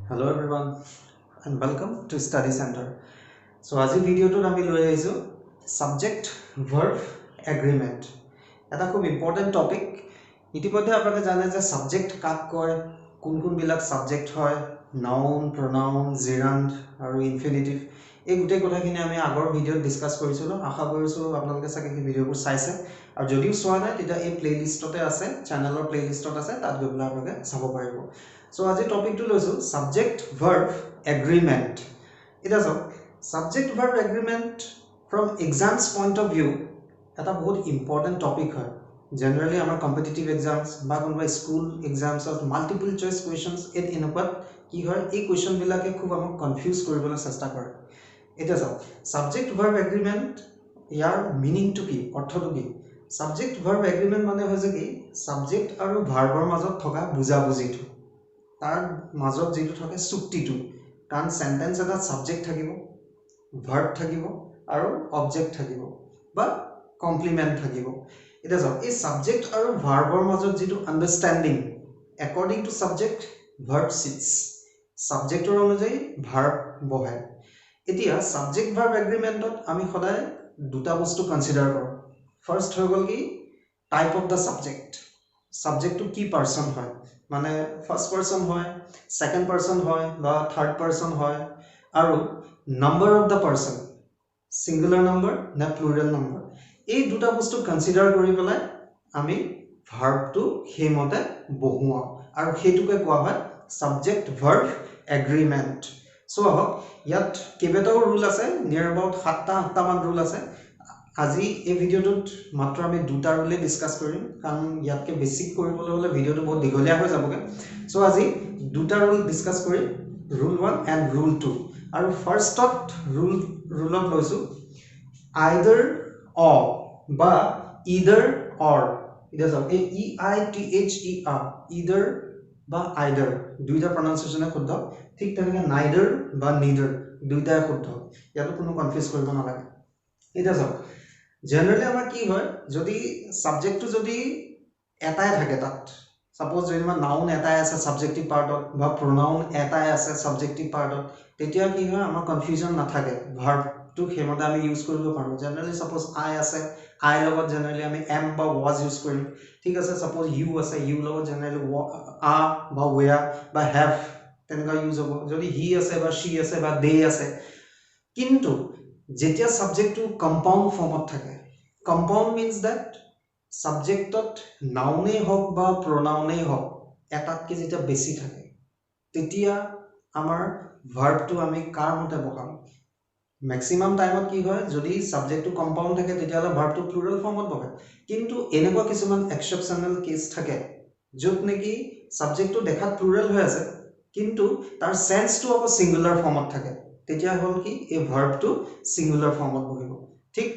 Hello everyone and welcome to Study Center. So as video to আমি লৈ আহিছো subject verb agreement. এটা খুব important topic. ইতিমধ্যে আপোনালোকে জানে যে subject কাক কয়, কোন কোন বিলাক subject হয়, noun, pronoun, gerund আৰু infinitive. এই গোটেই কথাখিনি আমি আগৰ ভিডিঅ'ত ডিসকাস কৰিছিলো। আশা কৰিছো আপোনালোকে চাগে এই ভিডিঅ'বোৰ চাইছে আৰু যদিও চোৱা নাই তেতিয়া এই প্লেলিষ্টতে আছে, চেনেলৰ প্লেলিষ্টত আছে, তাত গৈ পেলাই আপোনালোকে চাব পাৰিব। So আজি টপিকটো লৈছো subject verb agreement. এটা subject verb agreement from exams point of view এটা বহুত important topic হয়। Generally আমাৰ competitive exams বা কোনোবা school exams of multiple choice questions এত এনেকুৱা কি হয় এই question বিলাকে খুব আমাক confuse কৰিবলৈ চেষ্টা কৰে। এটা subject verb agreement ইয়াৰ meaningটো কি, অৰ্থটো কি? Subject verb agreement মানে হৈছে কি subject আৰু verbৰ মাজত থকা বুজাবুজিটো। তাৰ মাজত যেটো থাকে চুক্তিটো, কাৰণ সেন্টেন্স এটা সাবজেক্ট থাকিব, ভাৰ্ব থাকিব আৰু অবজেক্ট থাকিব বা কমপ্লিমেন্ট থাকিব। এটা এই সাবজেক্ট আৰু ভাৰ্বৰ মাজত যেটো আন্ডাৰস্ট্যান্ডিং according to subject verb sits, সাবজেক্টৰ অনুযায়ী ভাৰ্ব বহে। এতিয়া সাবজেক্ট ভাৰ্ব এগ্ৰিমেন্টত আমি সদায় দুটা বস্তু কনসিডাৰ কৰো। ফাৰ্স্ট হৈ গল কি টাইপ অফ দা সাবজেক্ট, সাবজেক্টটো কি পারসন হয়, মানে ফার্স্ট পারসন হয়, সেকেন্ড পারসন হয় বা থার্ড পারসন হয়, আৰু number of the person singular number না প্লুৰাল নাম্বাৰ। এই দুটা বস্তু কনসিডাৰ কৰি পেলাই আমি ভাৰ্বটো হেমতে বহুৱাও আৰু হেতুকে কোৱা হয় সাবজেক্ট ভাৰ্ব এগ্ৰিমেন্ট। সো ইয়াত কেইবাটাও ৰুল আছে, নিয়াৰ অ্যাবাউট 7-8টা মান ৰুল আছে। আজি এই ভিডিওটোত মাত্ৰ আমি দুটা ৰুলে ডিসকাস কৰিম, কাৰণ ইয়াতকে বেছিক কৰিবলৈ হলে ভিডিওটো বহুত দীঘলীয়া হৈ যাবগে। সো আজি দুটা ৰুল ডিসকাস কৰিম, rule 1 and rule 2। আৰু ফাৰ্স্টত ৰুলত লৈছো either or বা either or। এটা চাওক এই EITHER either বা either দুইটা pronunciation শুদ্ধ, ঠিক তেনেকৈ neither বা neither দুইটাই শুদ্ধ, ইয়াতো কোনো কনফিউজ কৰিব নালাগে। এটা চাওক জেনাৰেলি আমাৰ কি হয়, যদি সাবজেক্টটো যদি এটাই থাকে তাত, সাপোজ যদি আমাৰ নাউন এটাই আছে সাবজেক্টিভ পাৰ্টত বা প্ৰনাউন এটাই আছে সাবজেক্টিভ পাৰ্টত, তেতিয়া কি হয় আমাৰ কনফিউজন নাথাকে, ভাৰ্বটো হেমতে আমি ইউজ কৰিব পাৰো। জেনাৰেলি সাপোজ আই আছে, আই লগত জেনাৰেলি আমি এম বা ওয়াজ ইউজ কৰিম, ঠিক আছে। সাপোজ ইউ আছে, ইউ লগত জেনাৰেলি আ বা ওয়া বা হ্যাভ তেনেকুৱা ইউজ হ'ব। যদি হি আছে বা শি আছে বা দে আছে, কিন্তু যেতিয়া সাবজেক্টটো কম্পাউন্ড ফৰ্মত থাকে, কম্পাউন্ড মিন্স দ্যাট সাবজেক্টত নাউনেই হওক বা প্ৰনাউনেই হওক এটাতকে যেতিয়া বেছি থাকে, তেতিয়া আমাৰ ভাৰ্বটো আমি কাৰ মতে বহাম। ম্যাক্সিমাম টাইমত কি হয়, যদি সাবজেক্টটো কম্পাউন্ড থাকে তেতিয়াহলে ভাৰ্বটো প্লুৰাল ফৰ্মত বহে। কিন্তু এনেকুৱা কিছুমান এক্সেপশনাল কেস থাকে য'ত নেকি সাবজেক্টটো দেখাত প্লুৰাল হৈ আছে কিন্তু তাৰ সেন্সটো আকৌ সিঙ্গুলাৰ ফৰ্মত থাকে, তেতিয়া হল কি এই ভাৰ্বটো সিঙ্গুলাৰ ফৰ্মত বহিব। ঠিক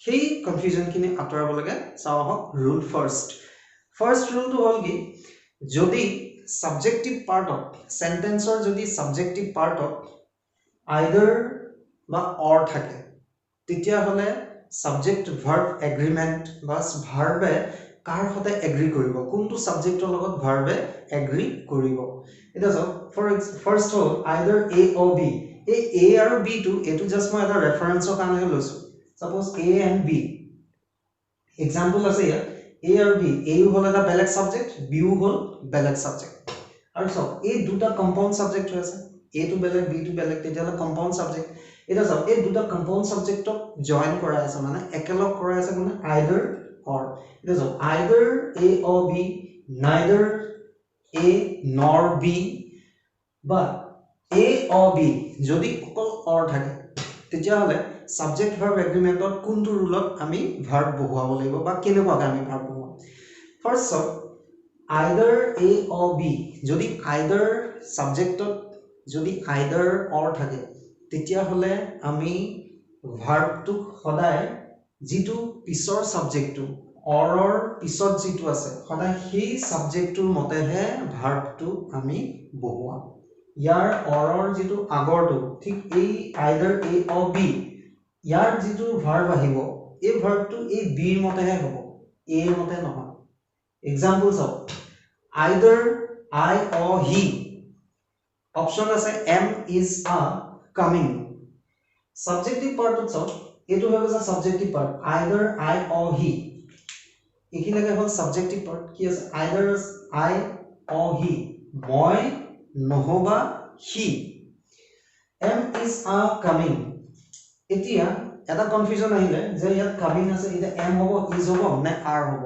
সেই কনফিউজনখিনি আঁতৰাব লাগে। চাও আহক ৰুল ফাৰ্স্ট ৰুলটো হল কি, যদি সাবজেক্টিভ পাৰ্টত সেন্টেন্সৰ যদি সাবজেক্টিভ পাৰ্টত either বা or থাকে, তেতিয়া হলে সাবজেক্ট ভাৰ্ব এগ্ৰিমেন্ট বা ভাৰ্বে কাৰ সতে এগ্ৰি কৰিব, কোনটো সাবজেক্টৰ লগত ভাৰ্বে এগ্ৰি কৰিব। এটা চাওক first hall either A or B। এই A আৰু B টো এটো জাস্ট মই এটা ৰেফাৰেন্সৰ কাৰণে লৈছো। Suppose A and B example আছে ইয়াত, A আৰু B, A হল এটা বেলেগ সাবজেক্ট, B হল বেলেগ সাবজেক্ট। আৰু চাওক এই দুটা কম্পাউন্ড সাবজেক্ট হৈ আছে, A টো বেলেগ B টো বেলেগ, তেতিয়াহলে কম্পাউন্ড সাবজেক্ট। এটা চাওক এই দুটা কম্পাউন্ড সাবজেক্টক জয়েন কৰাই আছে, মানে একেলগ কৰাই আছে মানে either or। এটা চাওক either A or B, neither A nor B বা A or B যদি অকল or থাকে, তেতিয়াহলে সাবজেক্ট ভার্ব এগ্ৰিমেন্টত কোনটো ৰুলত আমি ভাৰ্ব বহুৱাব লাগিব বা কেনেকুৱাকৈ আমি ভাৰ্ব বহুৱাম। ফাৰ্স্ট চাওক either A or B, যদি either সাবজেক্টত যদি either or থাকে, তেতিয়া হলে আমি ভার্বটো সদায় যেটো পিছৰ সাবজেক্টটো অৰৰ পিছত যেটো আছে সদায় সেই সাবজেক্টটোৰ মতেহে ভাৰ্বটো আমি বহুৱাম। ইয়াৰ অৰৰ যেটো আগৰটো, ঠিক এই either A or B ইয়াৰ যেটো ভাৰ্ব আহিব, এই ভাৰ্বটো এই B ৰ মতেহে হ'ব, A ৰ মতে নহয়। এক্সাম্পল চাওক either I or he, option আছে am is a coming subjective পাৰ্টত চাওক এটো হৈ গৈছে subjective part either I or he এখিলাকে হল সাবজেক্টিভ পাৰ্ট কি আছে আইদাৰ আই অৰ হি মই নহবা he am is a coming এতিয়া এটা কনফিউজন আহিলে যে ইয়াত কামিং আছে এটা এম হ'ব ইজ হ'ব নে আৰ হ'ব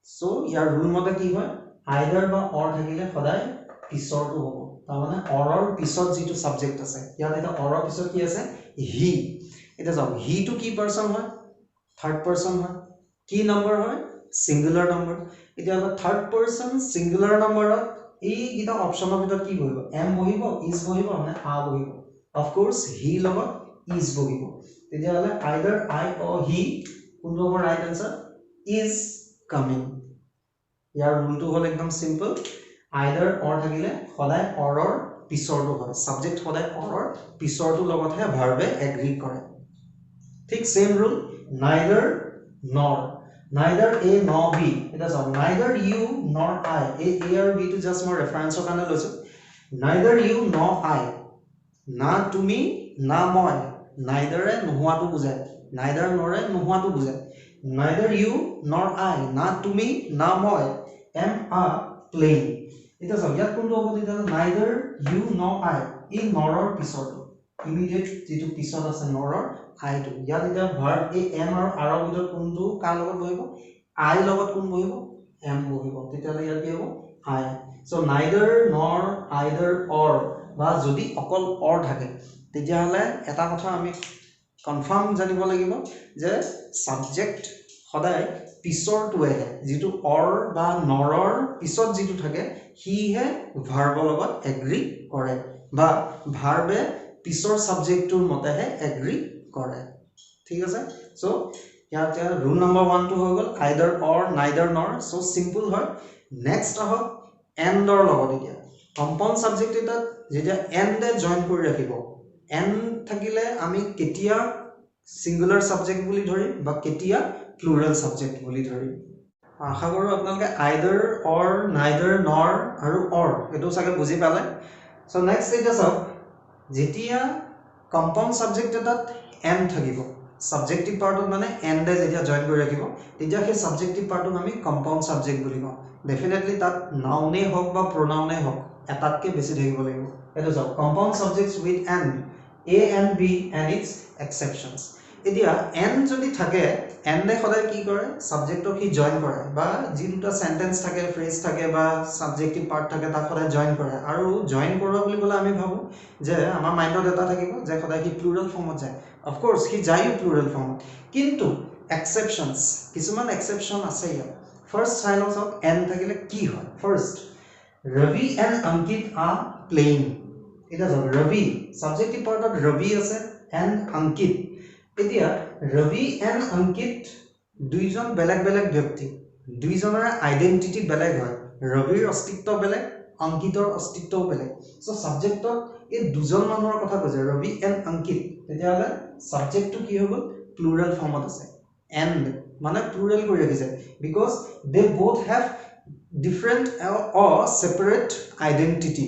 সো ইয়াৰ ৰুল মতে কি হয় আইদাৰ বা অৰ থাকিলে সদায় পিছৰটো হ'ব তাৰ মানে অৰৰ পিছত যেটো সাবজেক্ট আছে ইয়াত এটা অৰৰ পিছত কি আছে হি এটা যাও হি টু কি পাৰসন হয় থাৰ্ড পাৰসন হয় কি নম্বৰ হয় সিঙ্গুলাৰ নম্বৰ এটা থাৰ্ড পাৰসন সিঙ্গুলাৰ নম্বৰত এই গিটা অপশনৰ ভিতৰত কি বহিব এম বহিব ইজ বহিব মানে আ বহিব অফ কোর্স হি লগত ইজ বহিব তেতিয়া হলে আইদাৰ আই অৰ হি কোনটো হ'ব ৰাইট আনসাৰ ইজ কামিং ইয়াৰ ৰুলটো হল একদম সিম্পল আইদাৰ অৰ থাকিলে সদায় অৰৰ পিছৰটো হয় সাবজেক্ট সদায় অৰৰ পিছৰটো লগতহে ভাৰ্বে এগ্ৰি কৰে ঠিক সেম ৰুল নাইদাৰ নৰ নাইদাৰ এ নৰ বি এটা চাও নাইদাৰ ইউ নৰ আই এই এ আৰু বি টু জাস্ট মই ৰেফাৰেন্সৰ কাৰণে লৈছো নাইদাৰ ইউ নৰ আই না তুমি না মই নাইদাৰে নোহোৱাটো বুজায় নাইদাৰ নৰে নোহোৱাটো বুজায় নাইদাৰ ইউ নর আই না তুমি না মই এম আ প্লেন এটা চাও ইয়াত কোনটো হ'ব তেতিয়া নাইদাৰ ইউ নৰ আই এই নৰৰ পিছৰটো ইমিডিয়েট যেটো পিছত আছে নৰৰ আই টু ইয়াত এটা ভাৰ্ব এই এম আৰু আৰ ৰ ভিতৰত কোনটো কাৰ লগত বহিব আই লগত কোন বহিব এম বহিব তেতিয়ালে ইয়াত কি হ'ব আই সো নাইদাৰ নৰ আইদাৰ অৰ বা যদি অকল অৰ থাকে তেতিয়ালে এটা কথা আমি কনফাৰ্ম জানিব লাগিব যে সাবজেক্ট সদায় পিছৰটোৱে যেটো অৰ বা নৰৰ পিছত যেটো থাকে হিহে ভাৰ্বৰ লগত এগ্ৰি কৰে বা ভাৰ্বে পিছৰ সাবজেক্টৰ মতেহে এগ্ৰি কৰে ঠিক আছে সো ইয়াতে ৰুল নম্বৰ 1 টো হৈ গল আইদাৰ অৰ নাইদাৰ নৰ সো সিম্পল হয় নেক্সট আহক এন্ডৰ লগত এতিয়া কম্পাউণ্ড সাবজেক্ট এটা যেতিয়া এন্ডে জয়েন কৰি ৰাখিব এন্ড থাকিলে আমি কেতিয়া সিঙ্গুলাৰ সাবজেক্ট বুলি ধৰি বা কেতিয়া প্লুৰাল সাবজেক্ট বুলি ধৰি আশা কৰো আপোনালোকে আইদাৰ অৰ নাইদাৰ নৰ আৰু অৰ এটো সাকে বুজি পালে সো নেক্সট এটা চাওক যেতিয়া কম্পাউণ্ড সাবজেক্ট এটাত এম থাকিব সাবজেক্টিভ পাৰ্টত মানে এন্ডে যেতিয়া জয়েন কৰি ৰাখিব তেতিয়া সেই সাবজেক্টিভ পাৰ্টক আমি কম্পাউণ্ড সাবজেক্ট বুলি কওঁ ডেফিনেটলি তাত নাউনে হওক বা প্ৰনাউনে হওক এটাতকে বেছি থাকিব লাগিব এটো চাওক compound subjects with and A and B and its exceptions এতিয়া এন্ড যদি থাকে এন্ডে সদায় কি কৰে সাবজেক্টক কি জয়েন কৰে বা যি দুটা সেন্টেন্স থাকে ফ্ৰেজ থাকে বা সাবজেক্টিভ পাৰ্ট থাকে তাক সদায় জয়েন কৰে আৰু জয়েন কৰা বুলি ক'লে আমি ভাবো যে আমাৰ মাইন্ডত এটা থাকিব যে সদায় কি প্লুৰাল ফৰ্মত যায় অফ কোৰ্স কি যায়ও প্লুৰাল ফৰ্মত কিন্তু এক্সেপশনস কিছুমান এক্সেপশন আছে ইয়াত ফাৰ্স্ট সাইনস অফ এন থাকিলে কি হয় first Robi and Ankit are playing এটা যাওক ৰবি সাবজেক্টিভ পাৰ্টত ৰবি আছে এণ্ড অংকিত এতিয়া ৰবি এণ্ড অংকিত দুইজন বেলেগ বেলেগ ব্যক্তি দুইজনৰ আইডেন্টিটি বেলেগ হয় ৰবিৰ অস্তিত্ব বেলেগ অংকিতৰ অস্তিত্বও বেলেগ সো সাবজেক্টত এই দুজন মানুহৰ কথা কৈছে ৰবি এণ্ড অংকিত তেতিয়ালে সাবজেক্টটো কি হ'ব প্লুৰাল ফৰ্মত আছে এণ্ড মানে প্লুৰাল কৰি ৰাখিছে because they both have different or separate identity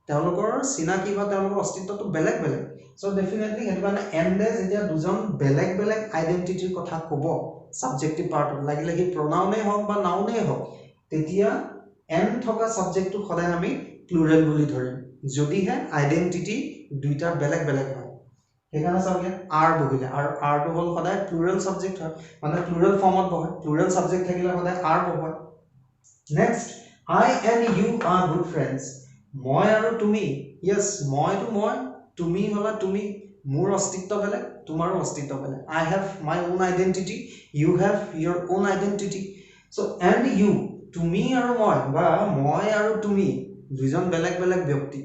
তেওঁলোকৰ চিনাকি বা তেওঁলোকৰ অস্তিত্বটো বেলেগ বেলেগ সো ডেফিনেটলি হেতু মানে এন্ডে যেতিয়া দুজন বেলেগ বেলেগ আইডেন্টিটিৰ কথা ক'ব সাবজেক্টিভ পাৰ্টত লাগিলে কি প্ৰনাউনে হওক বা নাউনে হওক তেতিয়া এন থকা সাবজেক্টটো সদায় আমি প্লুৰাল বুলি ধৰিম যদিহে আইডেন্টিটি দুইটা বেলেগ বেলেগ হয় সেইকাৰণে চাওক আৰ বহিলে আৰু আৰটো হ'ল সদায় প্লুৰাল সাবজেক্ট হয় মানে প্লুৰাল ফৰ্মত বহে প্লুৰাল সাবজেক্ট থাকিলে সদায় আৰ বহে next I and you are good friends মই আৰু তুমি ইয়েস মই তো মই তুমি হলা তুমি মোৰ অস্তিত্ব বেলেগ তোমাৰো অস্তিত্ব বেলেগ I have my own identity you have your own identity so and you তুমি আৰু মই বা মই আৰু তুমি দুইজন বেলেগ বেলেগ ব্যক্তি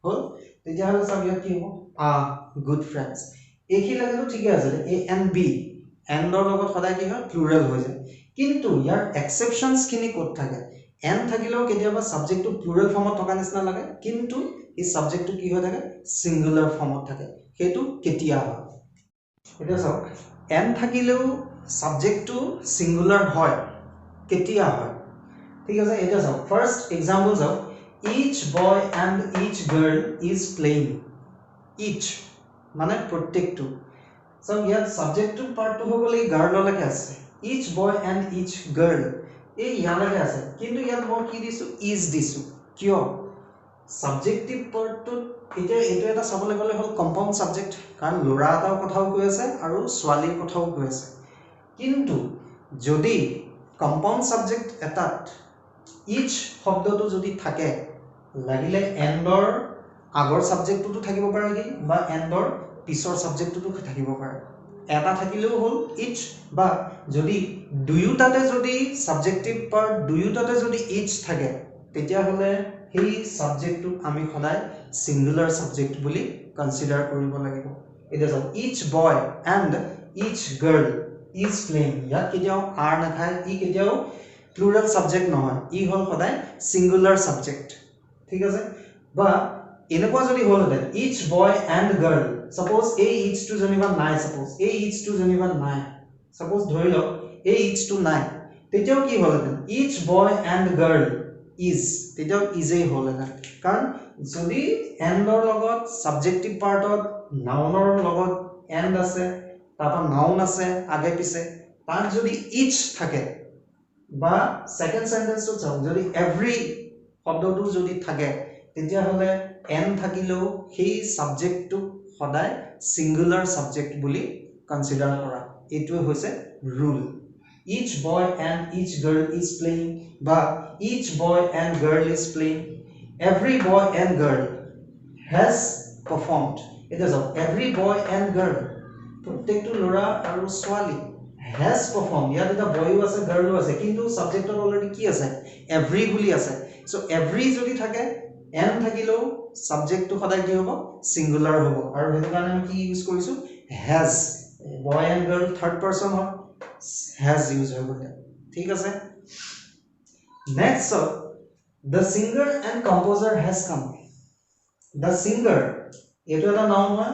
হল তেতিয়াহ'লে চাওক ইয়াত কি হ'ব আ গুড ফ্ৰেণ্ডছ এইখিনি লাগেতো ঠিকে আছে এ এণ্ড বি এণ্ডৰ লগত সদায় কি হয় প্লুৰাল হৈ যায় কিন্তু ইয়াৰ এক্সেপশনস খিনি ক'ত থাকে এন থাকিলেও কেতিয়াবা সাবজেক্টটো প্লুৰাল ফৰ্মত থকা নিচিনা লাগে কিন্তু এই সাবজেক্টটো কি হৈ থাকে সিঙ্গুলাৰ ফৰ্মত থাকে হেতু কেতিয়া হয় এটা চাওক এন থাকিলেও সাবজেক্টটো সিঙ্গুলাৰ হয় কেতিয়া হয় ঠিক আছে এটা চাওক ফাৰ্স্ট এক্সাম্পল চাওক each boy and each girl is playing. Each মানে প্ৰত্যেকটো so ইয়াত subjective part to হবলে girl লকে আছে each boy and each girl এই ইয়ালকে আছে কিন্তু ইয়াত মই কি দিছো is দিছো কিয় subjective part to এটা এটো এটা চাবলে গলে হল compound subject কাৰণ লৰা এটাৰ কথাও কৈ আছে আৰু ছোৱালীৰ কথাও কৈ আছে কিন্তু যদি compound subject এটাত each শব্দটো যদি থাকে লাগিলে এন্ডৰ আগৰ সাবজেক্টটো থাকিব পাৰে কি বা এন্ডৰ পিছৰ সাবজেক্টটো থাকিব পাৰে এটা থাকিলেও হল ইচ বা যদি দুয়োটাতে যদি সাবজেক্টিভ পাৰ্ট দুয়োটাতে যদি ইচ থাকে তেতিয়া হলে সেই সাবজেক্টটো আমি সদায় সিঙ্গুলাৰ সাবজেক্ট বুলি কনসিডাৰ কৰিব লাগিব এটা যাও each boy and each girl is playing ইয়াত কেতিয়াও আৰ নাথায় ই কেতিয়াও প্লুৰাল সাবজেক্ট নহয় ই হল সদায় সিঙ্গুলাৰ সাবজেক্ট ঠিক আছে বা এনেকুৱা যদি হল হেতেন each boy and girl suppose a each to জনিবা নাই suppose a each to জনিবা নাই suppose ধৰি লওক a each to নাই তেতিয়াও কি হল হেতেন each boy and girl is তেতিয়াও is এ হল হেতেন কাৰণ যদি and ৰ লগত subjective partত noun ৰ লগত and আছে তাপা noun আছে আগে পিছে তাত যদি each থাকে বা সেকেন্ড সেন্টেন্সটো চাও যদি every শব্দটো যদি থাকে তেতিয়া হলে n থাকিলো সেই সাবজেক্টটো সদায় সিঙ্গুলার সাবজেক্ট বুলি কনসিডার কৰা এটো হৈছে rule each boy and each girl is playing বা each boy and girl is playing every boy and girl has performed it is of every boy and girl প্ৰত্যেকটো লৰা আৰু ছোৱালী has performed ইয়াত এটা বয়ও আছে গাৰ্লও আছে কিন্তু সাবজেক্টত অলৰেডি কি আছে every বুলি আছে সো every যদি থাকে n থাকিলো সাবজেক্ট টু সদায় কি হ'ব সিঙ্গুলার হ'ব আৰু হেতু কাৰণে আমি কি ইউজ কৰিছো has boy and girl third person হয় has ইউজ হৈ গ'ল ঠিক আছে next so the singer and composer has come the singer এটো এটা নাউন হয়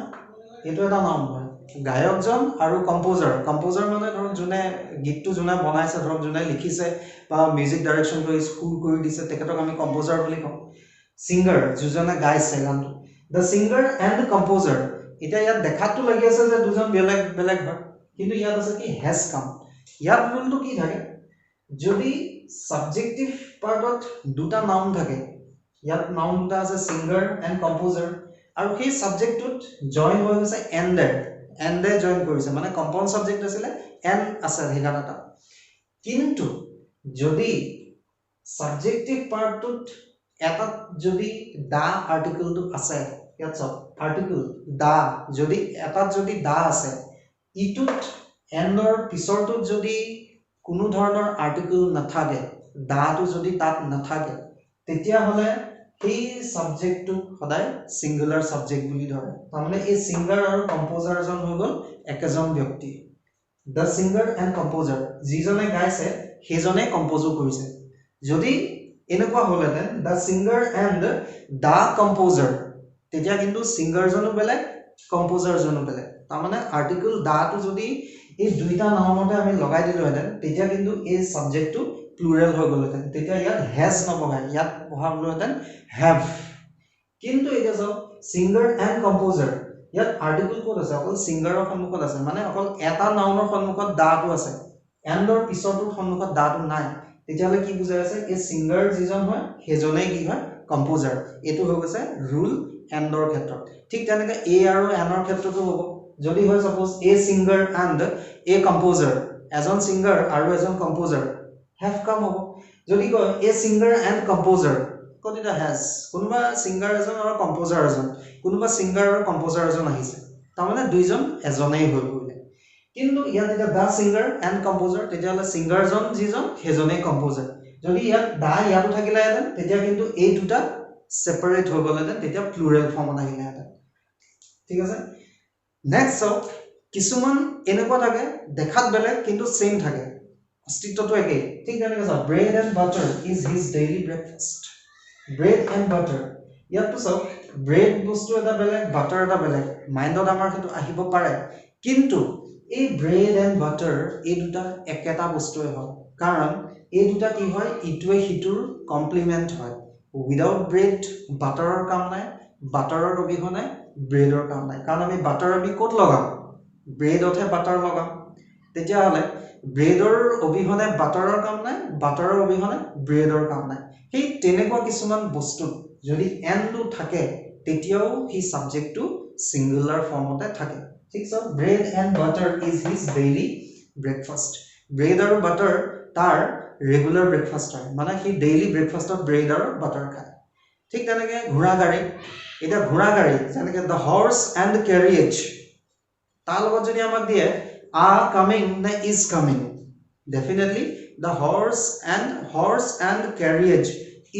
এটো এটা নাউন হয় গায়কজন আৰু কম্পোজাৰ মানে ধৰক জুনে গীতটো জুনে বনাইছে ধৰক জুনে লিখিছে বা মিউজিক ডাইৰেকশন কৰি স্কুল কৰি দিছে তেখেতক আমি কম্পোজাৰ বুলি কওঁ singer জুজনে গাইছে গানটো the singer and the composer এটা ইয়াত দেখাটো লাগি আছে যে দুজন বেলেগ বেলেগ হয় কিন্তু ইয়াত আছে কি has come ইয়াত রুলটো কি থাকে যদি সাবজেক্টিভ পার্টত দুটা নাউন থাকে ইয়াত নাউন দুটা আছে singer and composer আৰু সেই সাবজেক্টত জয়েন হৈ গৈছে and জয়েন কৰিছে মানে কম্পাউন্ড সাবজেক্ট আছিল and আছে হেগাটা কিন্তু যদি সাবজেক্টিভ পার্টত এটা যদি দা আৰ্টিকেলটো আছে ইয়াত সব আৰ্টিকেল দা যদি এটা যদি দা আছে ইটুত এন্ডৰ পিছৰটোত যদি কোনো ধৰণৰ আৰ্টিকেল নাথাকে দাটো যদি তাত নাথাকে তেতিয়া হলে সেই সাবজেক্টটো সদায় সিঙ্গুলার সাবজেক্ট বুলি ধৰে মানে এই সিঙ্গাৰ আৰু কম্পোজাৰজন হৈ গল একজন ব্যক্তি the singer and composer যিজনে গাইছে সেইজনে কম্পোজও কৰিছে যদি এনেকুৱা হলহেতেন the singer and the composer তেতিয়া কিন্তু সিঙ্গাৰজনো বেলেগ কম্পোজাৰজনো বেলেগ তাৰ মানে আৰ্টিকেল দাটো যদি এই দুইটা নামতে আমি লগাই দিলোহেতেন তেতিয়া কিন্তু এই সাবজেক্টটো প্লুৰাল হৈ গলহেতেন তেতিয়া ইয়াত has নবহাই ইয়াত বহাবলোহেতেন have কিন্তু এটা যাও singer and composer ইয়াত আৰ্টিকেল কোড আছে অকল সিঙ্গাৰৰ সন্মুখত আছে মানে অকল এটা নাউনৰ সন্মুখত দাটো আছে এন্ডৰ পিছৰটো সন্মুখত দাটো নাই তেতিয়ালে কি বুজাই আছে এই সিঙ্গাৰ যিজন হয় হেজনে কি হয় কম্পোজাৰ এটো হৈ গৈছে ৰুল এন্ডৰ ক্ষেত্ৰত ঠিক তেনেকৈ এ আৰু এনৰ ক্ষেত্ৰতো হ'ব যদি হয় suppose a singer and a composer এজন সিঙ্গাৰ আৰু এজন কম্পোজাৰ have come হ'ব যদি কয় এ সিঙ্গাৰ এন্ড কম্পোজাৰ কতিটা has কোনোবা সিঙ্গাৰ এজন আৰু কম্পোজাৰ এজন কোনোবা সিঙ্গাৰ আৰু কম্পোজাৰ এজন আহিছে তাৰ মানে দুইজন এজনেই হৈ গ'ল কিন্তু ইয়াত এটা দা সিঙ্গাৰ এন্ড কম্পোজাৰ তেতিয়ালে সিঙ্গাৰজন যিজন হেজনেই কম্পোজাৰ যদি ইয়াত দা ইয়াতো থাকিলে হেতেন তেতিয়া কিন্তু এই দুটা সেপাৰেট হৈ গ'লেতেন তেতিয়া প্লুৰাল ফৰ্মত আহিলে হেতেন ঠিক আছে নেক্সট সব কিছুমান এনেকুৱা থাকে দেখাত বেলেগ কিন্তু সেম থাকে অস্তিত্বটো একেই ঠিক তেনেকৈ সব bread and butter is his daily breakfast bread and butter ইয়াতো সব bread বস্তু এটা বেলেগ butter এটা বেলেগ মাইন্ডত আমাৰ হেতু আহিব পাৰে কিন্তু এই bread and butter এই দুটা একেটা বস্তুৱে হয় কাৰণ এই দুটা কি হয় ইটোৱে হিটুৰ কমপ্লিমেন্ট হয় উইদাউট ব্ৰেড বাটাৰৰ কাম নাই, বাটাৰৰ অবিহনে ব্ৰেডৰ কাম নাই, কাৰণ আমি বাটাৰ আমি ক'ত লগাম, ব্ৰেডতহে বাটাৰ লগাম। তেতিয়াহ'লে ব্ৰেডৰ অবিহনে বাটাৰৰ কাম নাই, বাটাৰৰ অবিহনে ব্ৰেডৰ কাম নাই। সেই তেনেকুৱা কিছুমান বস্তুত যদি এনটো থাকে তেতিয়াও সেই সাবজেক্টটো সিঙ্গুলাৰ ফৰ্মতে থাকে। ঠিক আছে, bread and butter is his daily breakfast. Bread আৰু বাটাৰ তাৰ ৰেগুলাৰ ব্ৰেকফাষ্ট হয়, মানে সি ডেইলি ব্ৰেকফাষ্টত ব্ৰেড আৰু বাটাৰ খায়। ঠিক তেনেকৈ ঘোঁৰা গাড়ী, এতিয়া ঘোঁৰা গাড়ী যেনেকৈ দ্য হৰ্চ এণ্ড কেৰিয়েজ, তাৰ লগত যদি আমাক দিয়ে are coming নে is coming, definitely the horse and carriage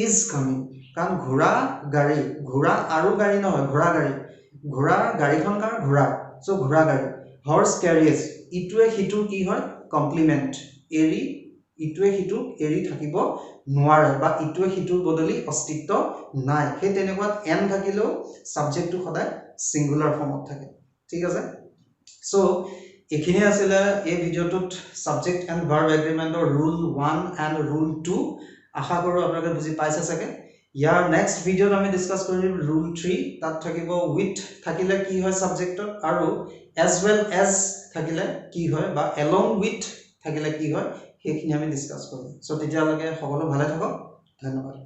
is coming, কাৰণ ঘোঁৰা গাড়ী, ঘোঁৰা আৰু গাড়ী নহয়, ঘোঁৰা গাড়ী, ঘোঁৰা গাড়ীখন কাৰ ঘোঁৰা, সো ঘোঁৰা গাড়ী। হৰ্চ কেৰিয়েজ ইটোৱে সিটোৰ কি হয় কমপ্লিমেণ্ট, এৰি ইটোৱে সিটোক এৰি থাকিব নোৱাৰে বা ইটোৱে সিটোৰ বদলি অস্তিত্ব নাই। সেই তেনেকুৱাত এন থাকিলেও সাবজেক্টটো সদায় সিঙ্গুলাৰ ফৰ্মত থাকে। ঠিক আছে, সো এইখিনি আছিলে এই ভিডিঅ'টোত সাবজেক্ট এণ্ড ভাৰ্ব এগ্ৰিমেণ্টৰ ৰুল 1 এণ্ড ৰুল 2। আশা কৰোঁ আপোনালোকে বুজি পাইছে চাগে। ইয়াৰ নেক্সট ভিডিঅ'ত আমি ডিছকাছ কৰিম ৰুল 3, তাত থাকিব উইথ থাকিলে কি হয় সাবজেক্টত, আৰু এজ ৱেল এজ থাকিলে কি হয় বা এলং উইথ থাকিলে কি হয়, সেইখিনি আমি ডিছকাছ কৰিম। সো তেতিয়ালৈকে সকলো ভালে থাকক, ধন্যবাদ।